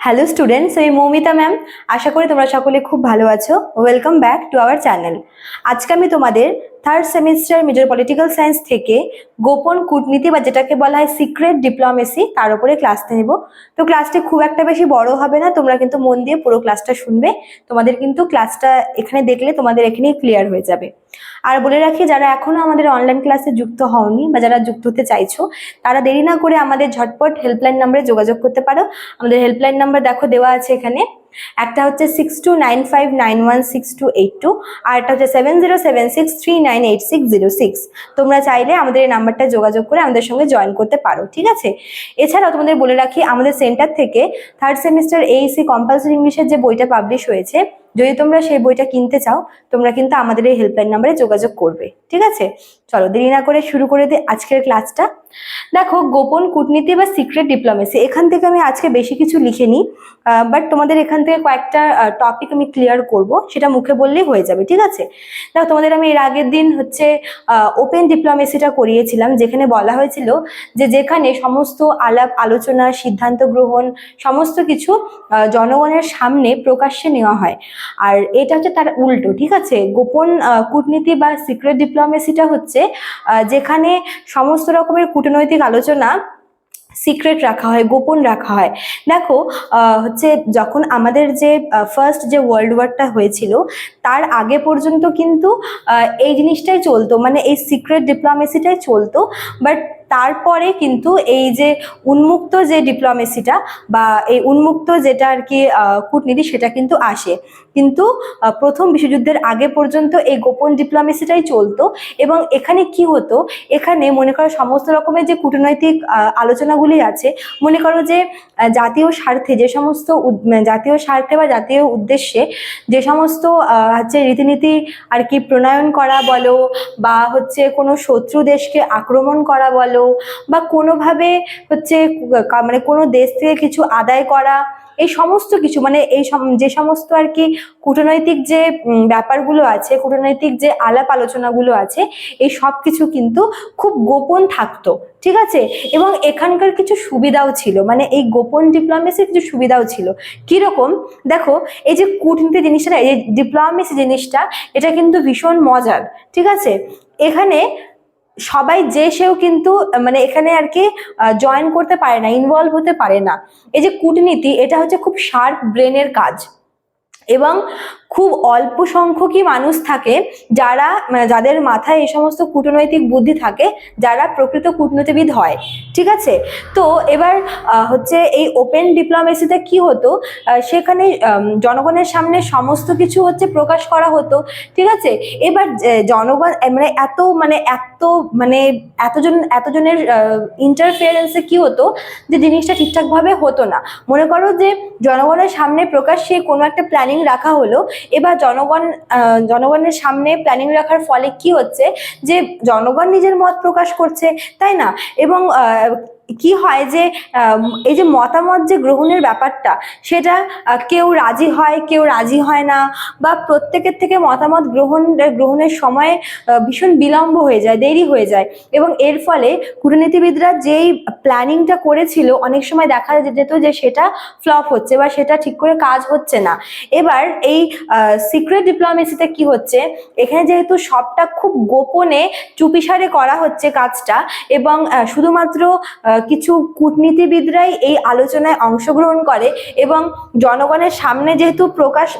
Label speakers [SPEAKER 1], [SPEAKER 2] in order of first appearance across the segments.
[SPEAKER 1] Hello students, আমি Moumita ma'am. আশা করি তোমরা সকলে খুব ভালো আছো। Welcome back to our channel. আজকে আমি তোমাদের third semester major political science থেকে গোপন কূটনীতি বা যেটাকে বলা হয় সিক্রেট ডিপ্লোমেসি তার উপরে ক্লাসটা নেব। তো ক্লাসটি খুব একটা বেশি বড় হবে না, তোমরা কিন্তু মন দিয়ে পুরো ক্লাসটা শুনবে। তোমাদের কিন্তু ক্লাসটা এখানে দেখলে তোমাদের এখানেই ক্লিয়ার হয়ে যাবে। আর বলে রাখি, যারা এখনো আমাদের অনলাইন ক্লাসে যুক্ত হওনি বা যারা যুক্ত হতে চাইছো, তারা দেরি না করে আমাদের ঝটপট হেল্পলাইন নাম্বারে যোগাযোগ করতে পারো। আমাদের হেল্পলাইন নাম্বার দেখো দেওয়া আছে এখানে। একটা হচ্ছে 6295916282, আর একটা হচ্ছে 7076398606। তোমরা চাইলে আমাদের এই নাম্বারটা যোগাযোগ করে আমাদের সঙ্গে জয়েন করতে পারো, ঠিক আছে? এছাড়াও তোমাদের বলে রাখি, আমাদের সেন্টার থেকে থার্ড সেমিস্টার এইসি কম্পালসারি ইংলিশের যে বইটা পাবলিশ হয়েছে, যদি তোমরা সেই বইটা কিনতে চাও, তোমরা কিন্তু আমাদের এই হেল্পলাইন নাম্বারে যোগাযোগ করবে, ঠিক আছে? চলো দেরি না করে শুরু করে দিই আজকের ক্লাসটা। দেখো, গোপন কূটনীতি বা সিক্রেট ডিপ্লোমেসি, এখান থেকে আমি আজকে বেশি কিছু লিখিনি, বাট তোমাদের এখান থেকে কয়েকটা টপিক আমি ক্লিয়ার করব, সেটা মুখে বললেই হয়ে যাবে, ঠিক আছে? দেখো, তোমাদের আমি এর আগের দিন হচ্ছে ওপেন ডিপ্লোমেসিটা করিয়েছিলাম, যেখানে বলা হয়েছিল যে যেখানে সমস্ত আলাপ আলোচনা সিদ্ধান্ত গ্রহণ সমস্ত কিছু জনগণের সামনে প্রকাশ্যে নেওয়া হয়। আর এটা হচ্ছে তার উল্টো, ঠিক আছে? গোপন কূটনীতি বা সিক্রেট ডিপ্লোমেসিটা হচ্ছে যেখানে সমস্ত রকমের কূটনৈতিক আলোচনা সিক্রেট রাখা হয়, গোপন রাখা হয়। দেখো, হচ্ছে যখন আমাদের যে ফার্স্ট যে ওয়ার্ল্ড ওয়ারটা হয়েছিল, তার আগে পর্যন্ত কিন্তু এই জিনিসটাই চলতো, মানে এই সিক্রেট ডিপ্লোমেসিটাই চলতো। বাট তারপরে কিন্তু এই যে উন্মুক্ত যে ডিপ্লোমেসিটা বা এই উন্মুক্ত যেটা আর কি কূটনীতি, সেটা কিন্তু আসে। কিন্তু প্রথম বিশ্বযুদ্ধের আগে পর্যন্ত এই গোপন ডিপ্লোমেসিটাই চলতো। এবং এখানে কি হতো, এখানে মনে করো সমস্ত রকমের যে কূটনৈতিক আলোচনাগুলি আছে, মনে করো যে জাতীয় স্বার্থে যে সমস্ত জাতীয় স্বার্থে বা জাতীয় উদ্দেশ্যে যে সমস্ত হচ্ছে রীতিনীতি আর কি প্রণয়ন করা বলো, বা হচ্ছে কোনো শত্রু দেশকে আক্রমণ করা বলো, বা কোনোভাবে হচ্ছে মানে কোনো দেশ থেকে কিছু আদায় করা, এই সমস্ত কিছু মানে যে সমস্ত আর কি কূটনৈতিক যে ব্যাপারগুলো আছে, কূটনৈতিক যে আলাপ আলোচনাগুলো আছে, এই সব কিছু কিন্তু খুব গোপন থাকতো, ঠিক আছে? এবং এখানকার কিছু সুবিধাও ছিল, মানে এই গোপন ডিপ্লোমেসির কিছু সুবিধাও ছিল। কিরকম? দেখো, এই যে কূটনীতি জিনিসটা, এই যে ডিপ্লোমেসি জিনিসটা, এটা কিন্তু ভীষণ মজার, ঠিক আছে? এখানে সবাই যে সেও কিন্তু মানে এখানে আর কি জয়েন করতে পারে না, ইনভলভ হতে পারে না। এই যে কূটনীতি, এটা হচ্ছে খুব শার্প ব্রেনের কাজ, এবং খুব অল্প সংখ্যকই মানুষ থাকে যারা যাদের মাথায় এই সমস্ত কূটনৈতিক বুদ্ধি থাকে, যারা প্রকৃত কূটনীতিবিদ হয়, ঠিক আছে? তো এবার হচ্ছে এই ওপেন ডিপ্লোমেসিতে কি হতো, সেখানে জনগণের সামনে সমস্ত কিছু হচ্ছে প্রকাশ করা হতো, ঠিক আছে? এবার জনগণ মানে এতজনের ইন্টারফিয়ারেন্সে কি হতো, যে জিনিসটা ঠিকঠাকভাবে হতো না। মনে করো যে জনগণের সামনে প্রকাশ্যে কোনো একটা প্ল্যানিং রাখা হলো, এবার জনগণের সামনে প্ল্যানিং রাখার ফলে কি হচ্ছে, যে জনগণ নিজের মত প্রকাশ করছে, তাই না? এবং কি হয় যে এই যে মতামত যে গ্রহণের ব্যাপারটা, সেটা কেউ রাজি হয়, কেউ রাজি হয় না, বা প্রত্যেকের থেকে মতামত গ্রহণের সময় ভীষণ বিলম্ব হয়ে যায়, দেরি হয়ে যায়। এবং এর ফলে কূটনীতিবিদরা যেই প্ল্যানিংটা করেছিল, অনেক সময় দেখা যেত যে সেটা ফ্লপ হচ্ছে বা সেটা ঠিক করে কাজ হচ্ছে না। এবার এই সিক্রেট ডিপ্লোমেসিতে কি হচ্ছে, এখানে যেহেতু সবটা খুব গোপনে চুপিসারে করা হচ্ছে কাজটা, এবং শুধুমাত্র কিছু কূটনীতিবিদরাই এই আলোচনায় অংশগ্রহণ করে, এবং জনগণের সামনে যেহেতু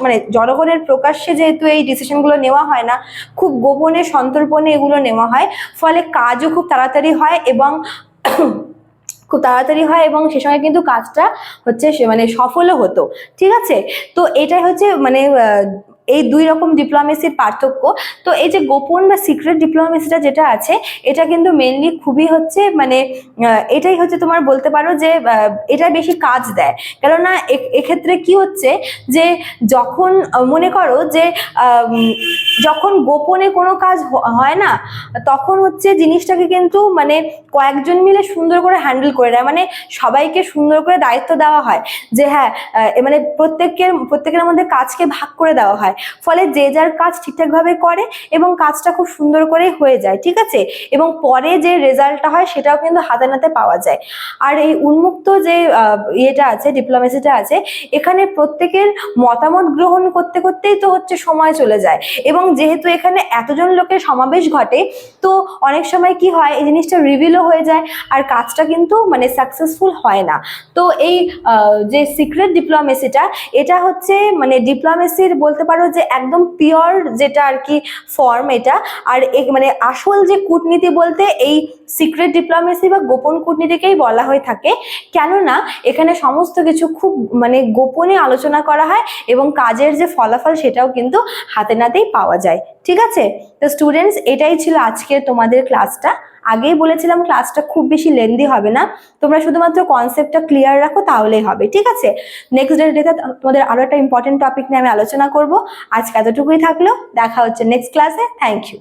[SPEAKER 1] মানে জনগণের প্রকাশ্যে যেহেতু এই ডিসিশনগুলো নেওয়া হয় না, খুব গোপনে সন্তর্পণে এগুলো নেওয়া হয়, ফলে কাজও খুব তাড়াতাড়ি হয় এবং সে সঙ্গে কিন্তু কাজটা হচ্ছে মানে সফলও হতো, ঠিক আছে? তো এটাই হচ্ছে মানে এই দুই রকম ডিপ্লোমেসির পার্থক্য। তো এই যে গোপন বা সিক্রেট ডিপ্লোমেসিটা যেটা আছে, এটা কিন্তু মেনলি খুবই হচ্ছে মানে এটাই হচ্ছে তোমার বলতে পারো যে এটা বেশি কাজ দেয়। কেননা এক্ষেত্রে কি হচ্ছে, যে যখন মনে করো যে যখন গোপনে কোনো কাজ হয় না, তখন হচ্ছে জিনিসটাকে কিন্তু মানে কয়েকজন মিলে সুন্দর করে হ্যান্ডেল করে নেয়, মানে সবাইকে সুন্দর করে দায়িত্ব দেওয়া হয়, যে হ্যাঁ মানে প্রত্যেকের মধ্যে কাজকে ভাগ করে দেওয়া হয়। ফলে যে যার কাজ ঠিকঠাকভাবে করে এবং কাজটা খুব সুন্দর করে হয়ে যায়, ঠিক আছে, এবং পরে যে রেজাল্টটা হয় সেটাও কিন্তু হাতে নাতে পাওয়া যায়। আর এই উন্মুক্ত যে ইয়েটা আছে, ডিপ্লোমেসিটা আছে, এখানে প্রত্যেকের মতামত গ্রহণ করতে করতেই তো হচ্ছে সময় চলে যায়, এবং যেহেতু এখানে এতজন লোকের সমাবেশ ঘটে তো অনেক সময় কি হয় এই জিনিসটা রিভিলও হয়ে যায় আর কাজটা কিন্তু মানে সাকসেসফুল হয় না। তো এই যে সিক্রেট ডিপ্লোমেসিটা, এটা হচ্ছে মানে ডিপ্লোমেসির বলতে পারো যে একদম পিওর যেটা আর কি ফর্ম এটা। আর মানে আসল যে কূটনীতি বলতে এই সিক্রেট ডিপ্লোমেসি বা গোপন কূটনীতিকেই বলা হয়ে থাকে, কেননা এখানে সমস্ত কিছু খুব মানে গোপনে আলোচনা করা হয় এবং কাজের যে ফলাফল সেটাও কিন্তু হাতে নাতেই পাওয়া যায়। ঠিক আছে, তো স্টুডেন্টস এটাই ছিল আজকে তোমাদের ক্লাসটা। আগেই বলেছিলাম ক্লাসটা খুব বেশি লেন্দি হবে না, তোমরা শুধুমাত্র কনসেপ্টটা ক্লিয়ার রাখো তাহলেই হবে, ঠিক আছে। নেক্সট ডেতে তোমাদের আরো একটা ইম্পর্টেন্ট টপিক নিয়ে আমি আলোচনা করব। আজকে এতটুকুই থাকলো, দেখা হচ্ছে নেক্সট ক্লাসে। Thank you.